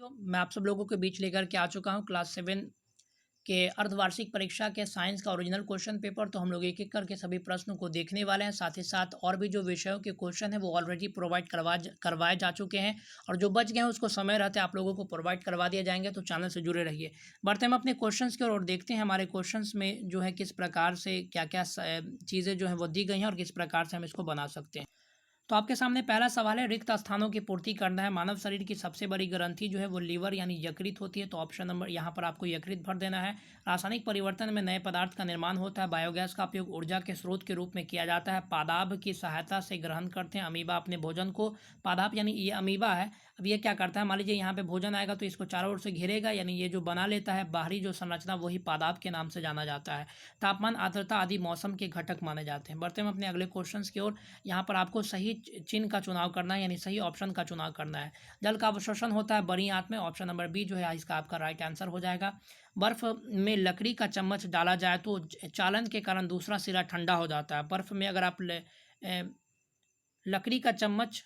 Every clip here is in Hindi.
तो मैं आप सब लोगों के बीच लेकर के आ चुका हूँ क्लास 7 के अर्धवार्षिक परीक्षा के साइंस का ओरिजिनल क्वेश्चन पेपर। तो हम लोग एक एक करके सभी प्रश्नों को देखने वाले हैं। साथ ही साथ और भी जो विषयों के क्वेश्चन हैं वो ऑलरेडी प्रोवाइड करवाए जा चुके हैं, और जो बच गए हैं उसको समय रहते आप लोगों को प्रोवाइड करवा दिए जाएंगे। तो चैनल से जुड़े रहिए। बढ़ते हम अपने क्वेश्चन की ओर और देखते हैं हमारे क्वेश्चन में जो है किस प्रकार से क्या क्या चीज़ें जो है वो दी गई हैं और किस प्रकार से हम इसको बना सकते हैं। तो आपके सामने पहला सवाल है, रिक्त स्थानों की पूर्ति करना है। मानव शरीर की सबसे बड़ी ग्रंथि जो है वो लीवर यानी यकृत होती है। तो ऑप्शन नंबर यहाँ पर आपको यकृत भर देना है। रासायनिक परिवर्तन में नए पदार्थ का निर्माण होता है। बायोगैस का उपयोग ऊर्जा के स्रोत के रूप में किया जाता है। पादाप की सहायता से ग्रहण करते हैं अमीबा अपने भोजन को। पादाप यानी ये अमीबा है। अब ये क्या करता है, मान लीजिए यहाँ पे भोजन आएगा तो इसको चारों ओर से घेरेगा, यानी ये जो बना लेता है बाहरी जो संरचना वही पादाप के नाम से जाना जाता है। तापमान, आर्द्रता आदि मौसम के घटक माने जाते हैं। बढ़ते हम अपने अगले क्वेश्चन की ओर। यहाँ पर आपको सही चिन्ह का चुनाव करना है, यानी सही ऑप्शन का चुनाव करना है। जल का अवशोषण होता है बड़ी आंत में। ऑप्शन नंबर बी जो है इसका आपका राइट आंसर हो जाएगा। बर्फ में लकड़ी का चम्मच डाला जाए तो चालन के कारण दूसरा सिरा ठंडा हो जाता है। बर्फ में अगर आप लकड़ी का चम्मच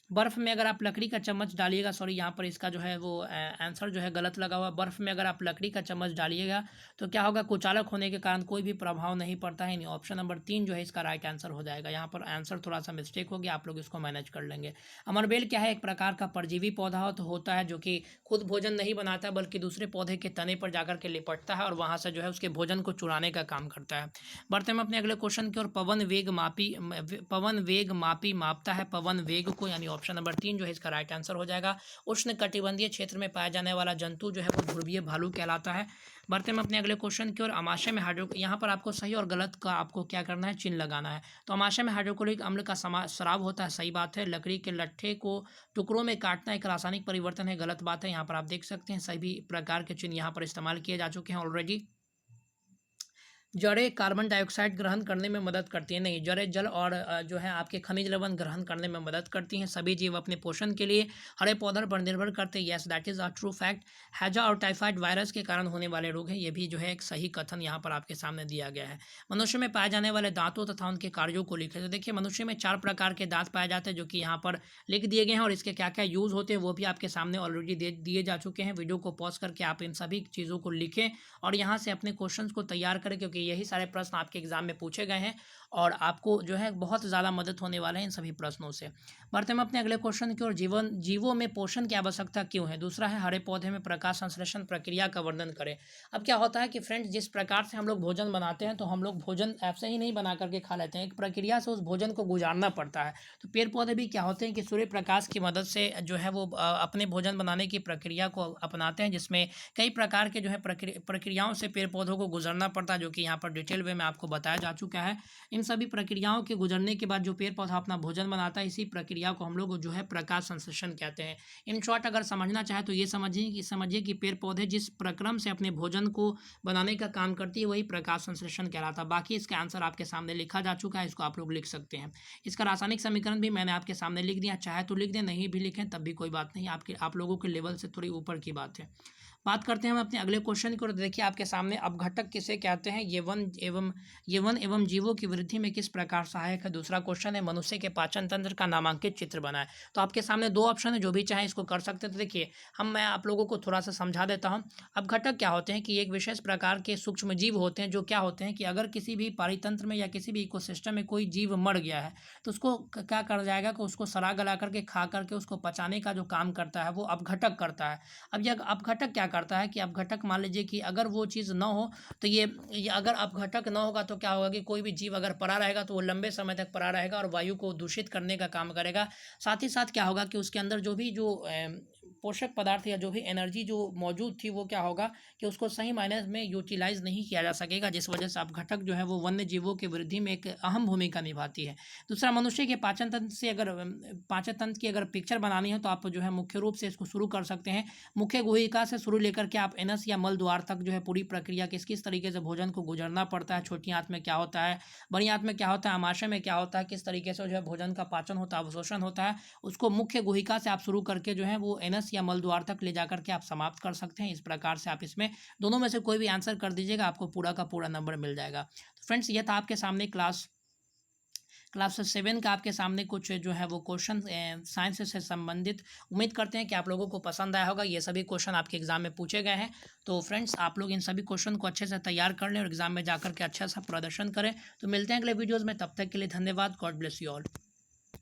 बर्फ में अगर आप लकड़ी का चम्मच डालिएगा, सॉरी यहाँ पर इसका जो है वो आंसर जो है गलत लगा हुआ। बर्फ में अगर आप लकड़ी का चम्मच डालिएगा तो क्या होगा, कुचालक होने के कारण कोई भी प्रभाव नहीं पड़ता है। नहीं, ऑप्शन नंबर 3 जो है इसका राइट आंसर हो जाएगा। यहाँ पर आंसर थोड़ा सा मिस्टेक हो गया, आप लोग इसको मैनेज कर लेंगे। अमरबेल क्या है, एक प्रकार का परजीवी पौधा होता है जो कि खुद भोजन नहीं बनाता है बल्कि दूसरे पौधे के तने पर जाकर के लिपटता है और वहाँ से जो है उसके भोजन को चुराने का काम करता है। बढ़ते हम अपने अगले क्वेश्चन की ओर। पवन वेग मापी मापता है पवन वेग को, यानी ऑप्शन नंबर 3 जो है इसका राइट आंसर हो जाएगा। उष्ण कटिबंधीय क्षेत्र में पाया जाने वाला जंतु जो है वो ध्रुवीय भालू कहलाता है। बढ़ते हम अपने अगले क्वेश्चन की ओर। अमाशय में यहाँ पर आपको सही और गलत का आपको क्या करना है, चिन्ह लगाना है। तो अमाशय में हाइड्रोक्लोरिक अम्ल का स्राव होता है, सही बात है। लकड़ी के लट्ठे को टुकड़ों में काटना एक रासायनिक परिवर्तन है, गलत बात है। यहाँ पर आप देख सकते हैं सभी प्रकार के चिन्ह यहाँ पर इस्तेमाल किए जा चुके हैं ऑलरेडी। जड़ें कार्बन डाइऑक्साइड ग्रहण करने में मदद करती हैं, नहीं, जड़ें जल और जो है आपके खनिज लवण ग्रहण करने में मदद करती हैं। सभी जीव अपने पोषण के लिए हरे पौधों पर निर्भर करते हैं, yes that is a true fact. हैजा और टाइफाइड वायरस के कारण होने वाले रोग हैं, ये भी जो है एक सही कथन यहाँ पर आपके सामने दिया गया है। मनुष्य में पाए जाने वाले दांतों तथा उनके कार्यों को लिखे। तो देखिए मनुष्य में 4 प्रकार के दांत पाए जाते हैं जो कि यहाँ पर लिख दिए गए हैं, और इसके क्या क्या यूज़ होते हैं वो भी आपके सामने ऑलरेडी दिए जा चुके हैं। वीडियो को पॉज करके आप इन सभी चीज़ों को लिखें और यहाँ से अपने क्वेश्चन को तैयार करें, क्योंकि यही सारे प्रश्न आपके एग्जाम में पूछे गए हैं और आपको जो है बहुत ज़्यादा मदद होने वाले हैं इन सभी प्रश्नों से। बढ़ते हम अपने अगले क्वेश्चन की ओर। जीवों में पोषण की आवश्यकता क्यों है। दूसरा है, हरे पौधे में प्रकाश संश्लेषण प्रक्रिया का वर्णन करें। अब क्या होता है कि फ्रेंड्स, जिस प्रकार से हम लोग भोजन बनाते हैं तो हम लोग भोजन ऐसे ही नहीं बना करके खा लेते हैं, एक प्रक्रिया से उस भोजन को गुजारना पड़ता है। तो पेड़ पौधे भी क्या होते हैं कि सूर्य प्रकाश की मदद से जो है वो अपने भोजन बनाने की प्रक्रिया को अपनाते हैं, जिसमें कई प्रकार के जो है प्रक्रियाओं से पेड़ पौधों को गुजरना पड़ता है, जो कि यहाँ पर डिटेल वे में आपको बताया जा चुका है। इन सभी प्रक्रियाओं के गुजरने के बाद जो पेड़ पौधा अपना भोजन बनाता है, इसी प्रक्रिया को हम लोग जो है प्रकाश संश्लेषण कहते हैं। इन शॉर्ट अगर समझना चाहे तो ये समझिए कि पेड़ पौधे जिस प्रक्रम से अपने भोजन को बनाने का काम करती है वही प्रकाश संश्लेषण कहलाता है। बाकी इसका आंसर आपके सामने लिखा जा चुका है, इसको आप लोग लिख सकते हैं। इसका रासायनिक समीकरण भी मैंने आपके सामने लिख दिया, चाहे तो लिख दें, नहीं भी लिखें तब भी कोई बात नहीं, आप लोगों के लेवल से थोड़ी ऊपर की बात है। बात करते हैं हम अपने अगले क्वेश्चन की ओर। देखिए आपके सामने अपघटक किसे कहते हैं, ये वन एवं जीवों की वृद्धि में किस प्रकार सहायक है। दूसरा क्वेश्चन है, मनुष्य के पाचन तंत्र का नामांकित चित्र बनाएं। तो आपके सामने 2 ऑप्शन है, जो भी चाहे इसको कर सकते हैं। तो देखिए मैं आप लोगों को थोड़ा सा समझा देता हूँ। अपघटक क्या होते हैं कि एक विशेष प्रकार के सूक्ष्म जीव होते हैं, जो क्या होते हैं कि अगर किसी भी पारितंत्र में या किसी भी इकोसिस्टम में कोई जीव मर गया है तो उसको क्या कर जाएगा कि उसको सड़ा गला करके खा करके उसको पचाने का जो काम करता है वो अपघटक करता है। अब यह अपघटक क्या करता है कि अपघटक, मान लीजिए कि अगर वो चीज़ न हो तो ये अगर अपघटक न होगा तो क्या होगा कि कोई भी जीव अगर पड़ा रहेगा तो वो लंबे समय तक पड़ा रहेगा और वायु को दूषित करने का काम करेगा। साथ ही साथ क्या होगा कि उसके अंदर जो पोषक पदार्थ या जो भी एनर्जी जो मौजूद थी वो क्या होगा कि उसको सही मायने में यूटिलाइज नहीं किया जा सकेगा, जिस वजह से अपघटक जो है वो वन्य जीवों की वृद्धि में एक अहम भूमिका निभाती है। दूसरा, मनुष्य के पाचन तंत्र की अगर पिक्चर बनानी है तो आप जो है मुख्य रूप से इसको शुरू कर सकते हैं। मुख्य गुहिका से शुरू लेकर के आप एनस या मल द्वार तक जो है पूरी प्रक्रिया किस किस तरीके से भोजन को गुजरना पड़ता है, छोटी आंत में क्या होता है, बड़ी आंत में क्या होता है, आमाशय में क्या होता है, किस तरीके से जो है भोजन का पाचन होता है, अवशोषण होता है, उसको मुख्य गुहिका से आप शुरू करके जो है वो एनस या मल द्वार तक ले जाकर के आप समाप्त कर सकते हैं। इस प्रकार से आप इसमें दोनों में से कोई भी आंसर कर दीजिएगा, आपको पूरा का पूरा नंबर मिल जाएगा। तो फ्रेंड्स, ये था आपके सामने क्लास क्लास 7 का आपके सामने कुछ जो है वो क्वेश्चन साइंस से संबंधित। उम्मीद करते हैं कि आप लोगों को पसंद आया होगा। ये सभी क्वेश्चन आपके एग्जाम में पूछे गए हैं। तो फ्रेंड्स, आप लोग इन सभी क्वेश्चन को अच्छे से तैयार कर लें और एग्जाम में जाकर के अच्छा सा प्रदर्शन करें। तो मिलते हैं अगले वीडियोज़ में, तब तक के लिए धन्यवाद। God bless you all.